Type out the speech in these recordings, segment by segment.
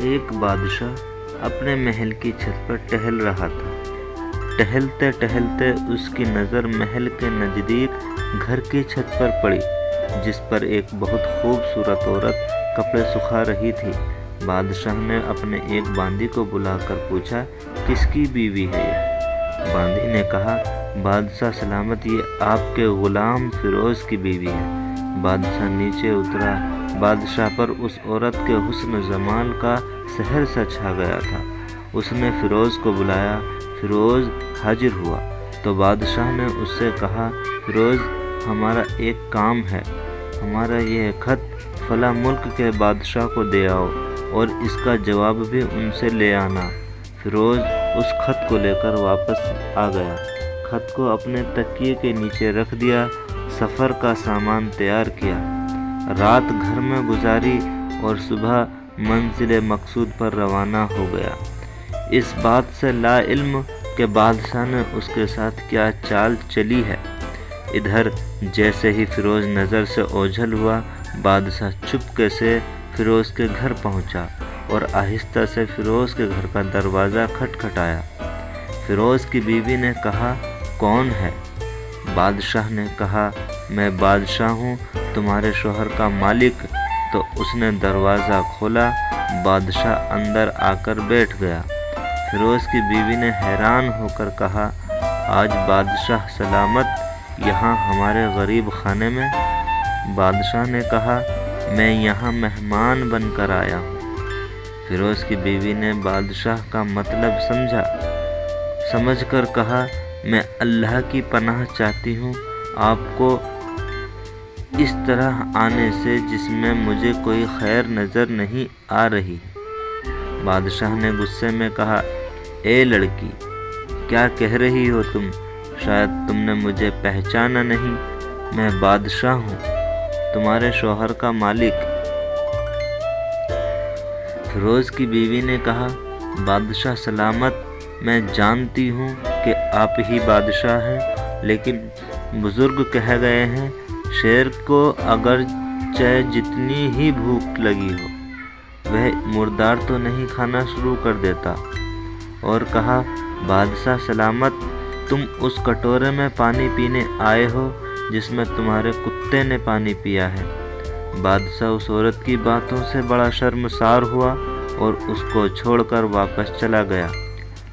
ایک بادشاہ اپنے محل کی چھت پر ٹہل رہا تھا۔ ٹہلتے ٹہلتے اس کی نظر محل کے نزدیک گھر کی چھت پر پڑی، جس پر ایک بہت خوبصورت عورت کپڑے سکھا رہی تھی۔ بادشاہ نے اپنے ایک باندی کو بلا کر پوچھا، کس کی بیوی ہے یہ؟ باندی نے کہا، بادشاہ سلامت، یہ آپ کے غلام فیروز کی بیوی ہے۔ بادشاہ نیچے اترا۔ بادشاہ پر اس عورت کے حسن و جمال کا سحر سا چھا گیا تھا۔ اس نے فیروز کو بلایا۔ فیروز حاضر ہوا تو بادشاہ نے اس سے کہا، فیروز، ہمارا ایک کام ہے، ہمارا یہ خط فلاں ملک کے بادشاہ کو دے آؤ اور اس کا جواب بھی ان سے لے آنا۔ فیروز اس خط کو لے کر واپس آ گیا، خط کو اپنے تکیے کے نیچے رکھ دیا، سفر کا سامان تیار کیا، رات گھر میں گزاری اور صبح منزل مقصود پر روانہ ہو گیا۔ اس بات سے لا علم کہ بادشاہ نے اس کے ساتھ کیا چال چلی ہے۔ ادھر جیسے ہی فیروز نظر سے اوجھل ہوا، بادشاہ چپکے سے فیروز کے گھر پہنچا اور آہستہ سے فیروز کے گھر کا دروازہ کھٹکھٹایا۔ فیروز کی بیوی نے کہا، کون ہے؟ بادشاہ نے کہا، میں بادشاہ ہوں، تمہارے شوہر کا مالک۔ تو اس نے دروازہ کھولا۔ بادشاہ اندر آ کر بیٹھ گیا۔ فیروز کی بیوی نے حیران ہو کر کہا، آج بادشاہ سلامت یہاں ہمارے غریب خانے میں؟ بادشاہ نے کہا، میں یہاں مہمان بن کر آیا ہوں۔ فیروز کی بیوی نے بادشاہ کا مطلب سمجھ کر کہا، میں اللہ کی پناہ چاہتی ہوں آپ کو اس طرح آنے سے جس میں مجھے کوئی خیر نظر نہیں آ رہی ہے۔ بادشاہ نے غصے میں کہا، اے لڑکی، کیا کہہ رہی ہو تم؟ شاید تم نے مجھے پہچانا نہیں، میں بادشاہ ہوں، تمہارے شوہر کا مالک۔ فیروز کی بیوی نے کہا، بادشاہ سلامت، میں جانتی ہوں کہ آپ ہی بادشاہ ہیں، لیکن بزرگ کہہ گئے ہیں، شیر کو اگرچہ جتنی ہی بھوک لگی ہو، وہ مردار تو نہیں کھانا شروع کر دیتا۔ اور کہا، بادشاہ سلامت، تم اس کٹورے میں پانی پینے آئے ہو جس میں تمہارے کتے نے پانی پیا ہے۔ بادشاہ اس عورت کی باتوں سے بڑا شرمسار ہوا اور اس کو چھوڑ کر واپس چلا گیا،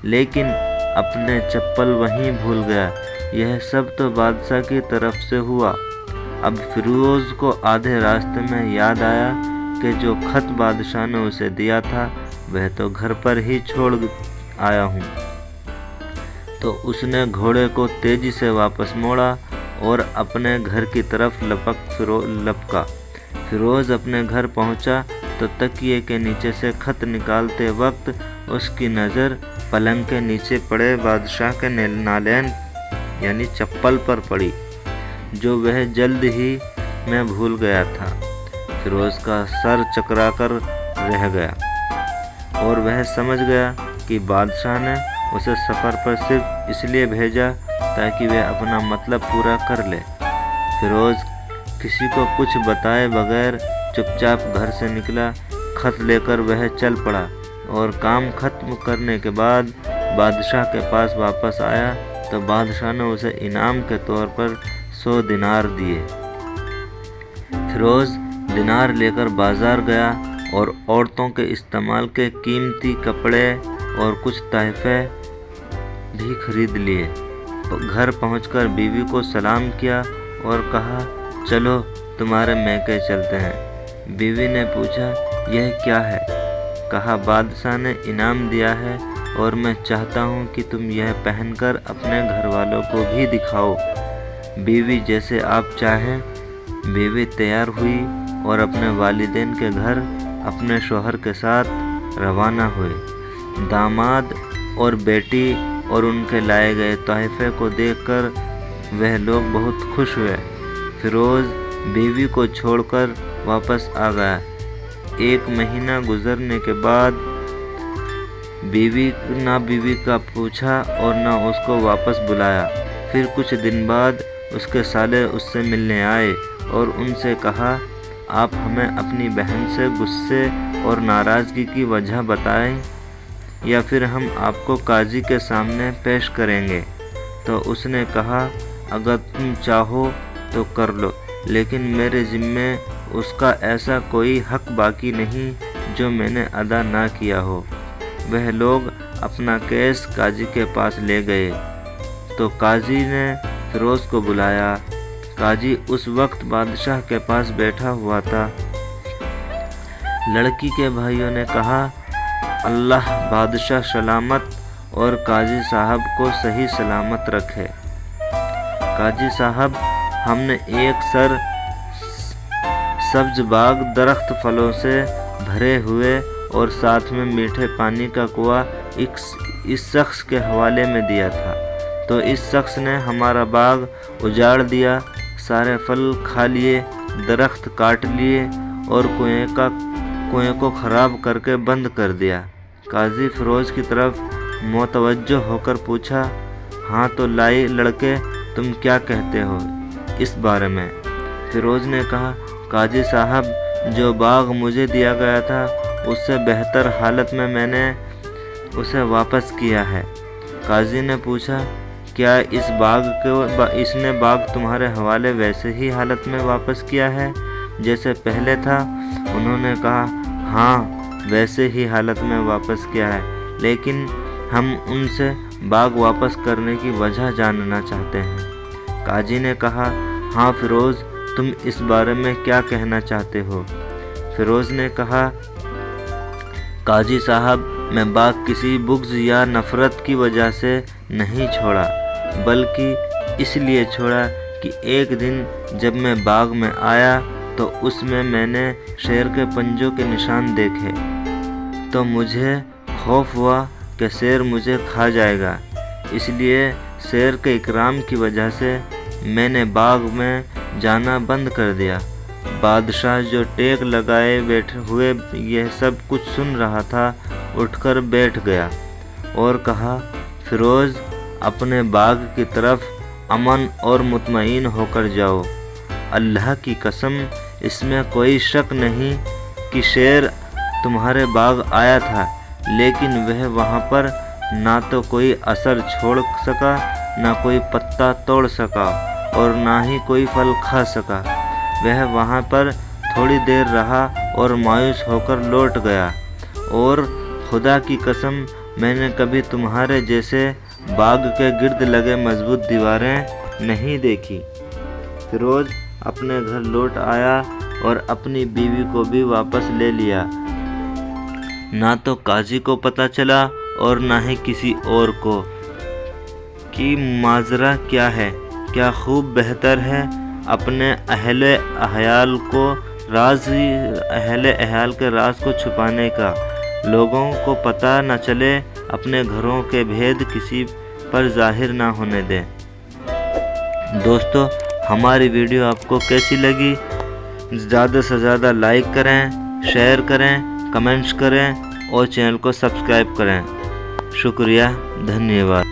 لیکن اپنے چپل وہیں بھول گیا۔ یہ سب تو بادشاہ کی طرف سے ہوا۔ اب فیروز کو آدھے راستے میں یاد آیا کہ جو خط بادشاہ نے اسے دیا تھا وہ تو گھر پر ہی چھوڑ آیا ہوں۔ تو اس نے گھوڑے کو تیزی سے واپس موڑا اور اپنے گھر کی طرف لپکا۔ فیروز اپنے گھر پہنچا تو تکیے کے نیچے سے خط نکالتے وقت اس کی نظر پلنگ کے نیچے پڑے بادشاہ کے نالین یعنی چپل پر پڑی، جو وہ جلد ہی میں بھول گیا تھا۔ فیروز کا سر چکرا کر رہ گیا اور وہ سمجھ گیا کہ بادشاہ نے اسے سفر پر صرف اس لیے بھیجا تاکہ وہ اپنا مطلب پورا کر لے۔ فیروز کسی کو کچھ بتائے بغیر چپ چاپ گھر سے نکلا، خط لے کر وہ چل پڑا اور کام ختم کرنے کے بعد بادشاہ کے پاس واپس آیا تو بادشاہ نے اسے انعام کے طور پر 100 دینار دیے۔ فیروز دینار لے کر بازار گیا اور عورتوں کے استعمال کے قیمتی کپڑے اور کچھ تحفے بھی خرید لیے۔ گھر پہنچ کر بیوی کو سلام کیا اور کہا، چلو تمہارے میکے چلتے ہیں۔ بیوی نے پوچھا، یہ کیا ہے؟ کہا، بادشاہ نے انعام دیا ہے اور میں چاہتا ہوں کہ تم یہ پہن کر اپنے گھر والوں کو بھی دکھاؤ۔ بیوی، جیسے آپ چاہیں۔ بیوی تیار ہوئی اور اپنے والدین کے گھر اپنے شوہر کے ساتھ روانہ ہوئے۔ داماد اور بیٹی اور ان کے لائے گئے تحفے کو دیکھ کر وہ لوگ بہت خوش ہوئے۔ فیروز بیوی کو چھوڑ کر واپس آ گیا۔ 1 مہینہ گزرنے کے بعد بیوی کا پوچھا اور نہ اس کو واپس بلایا۔ پھر کچھ دن بعد اس کے سالے اس سے ملنے آئے اور ان سے کہا، آپ ہمیں اپنی بہن سے غصے اور ناراضگی کی وجہ بتائیں یا پھر ہم آپ کو قاضی کے سامنے پیش کریں گے۔ تو اس نے کہا اگر تم چاہو تو کر لو، لیکن میرے ذمے اس کا ایسا کوئی حق باقی نہیں جو میں نے ادا نہ کیا ہو۔ وہ لوگ اپنا کیس قاضی کے پاس لے گئے تو قاضی نے فیروز کو بلایا۔ قاضی اس وقت بادشاہ کے پاس بیٹھا ہوا تھا۔ لڑکی کے بھائیوں نے کہا اللہ بادشاہ سلامت اور قاضی صاحب کو صحیح سلامت رکھے۔ قاضی صاحب، ہم نے ایک سبز باغ درخت پھلوں سے بھرے ہوئے اور ساتھ میں میٹھے پانی کا کنواں اس شخص کے حوالے میں دیا تھا، تو اس شخص نے ہمارا باغ اجاڑ دیا، سارے پھل کھا لیے، درخت کاٹ لیے اور کنویں کو خراب کر کے بند کر دیا۔ قاضی فیروز کی طرف متوجہ ہو کر پوچھا ہاں تو لائی لڑکے، تم کیا کہتے ہو اس بارے میں؟ فیروز نے کہا قاضی صاحب، جو باغ مجھے دیا گیا تھا اس سے بہتر حالت میں میں نے اسے واپس کیا ہے۔ قاضی نے پوچھا کیا اس نے باغ تمہارے حوالے ویسے ہی حالت میں واپس کیا ہے جیسے پہلے تھا؟ انہوں نے کہا ہاں ویسے ہی حالت میں واپس کیا ہے، لیکن ہم ان سے باغ واپس کرنے کی وجہ جاننا چاہتے ہیں۔ قاضی نے کہا ہاں فیروز، تم اس بارے میں کیا کہنا چاہتے ہو؟ فیروز نے کہا قاضی صاحب، میں باغ کسی بغض یا نفرت کی وجہ سے نہیں چھوڑا، بلکہ اس لیے چھوڑا کہ ایک دن جب میں باغ میں آیا تو اس میں نے شیر کے پنجوں کے نشان دیکھے، تو مجھے خوف ہوا کہ شیر مجھے کھا جائے گا۔ اس لیے شیر کے اکرام کی وجہ سے میں نے باغ میں جانا بند کر دیا۔ بادشاہ جو ٹیک لگائے بیٹھے ہوئے یہ سب کچھ سن رہا تھا، اٹھ کر بیٹھ گیا اور کہا فیروز، اپنے باغ کی طرف امن اور مطمئن ہو کر جاؤ۔ اللہ کی قسم، اس میں کوئی شک نہیں کہ شیر تمہارے باغ آیا تھا، لیکن وہ وہاں پر نہ تو کوئی اثر چھوڑ سکا، نہ کوئی پتا توڑ سکا اور نہ ہی کوئی پھل کھا سکا۔ وہ وہاں پر تھوڑی دیر رہا اور مایوس ہو کر لوٹ گیا، اور خدا کی قسم میں نے کبھی تمہارے جیسے باغ کے گرد لگے مضبوط دیواریں نہیں دیکھی۔ فیروز اپنے گھر لوٹ آیا اور اپنی بیوی کو بھی واپس لے لیا۔ نہ تو قاضی کو پتہ چلا اور نہ ہی کسی اور کو کہ ماجرا کیا ہے۔ کیا خوب بہتر ہے اپنے اہل عیال کے راز کو چھپانے کا، لوگوں کو پتہ نہ چلے، اپنے گھروں کے بھید کسی پر ظاہر نہ ہونے دیں۔ دوستو، ہماری ویڈیو آپ کو کیسی لگی؟ زیادہ سے زیادہ لائک کریں، شیئر کریں، کمنٹس کریں اور چینل کو سبسکرائب کریں۔ شکریہ، دھنیہ واد۔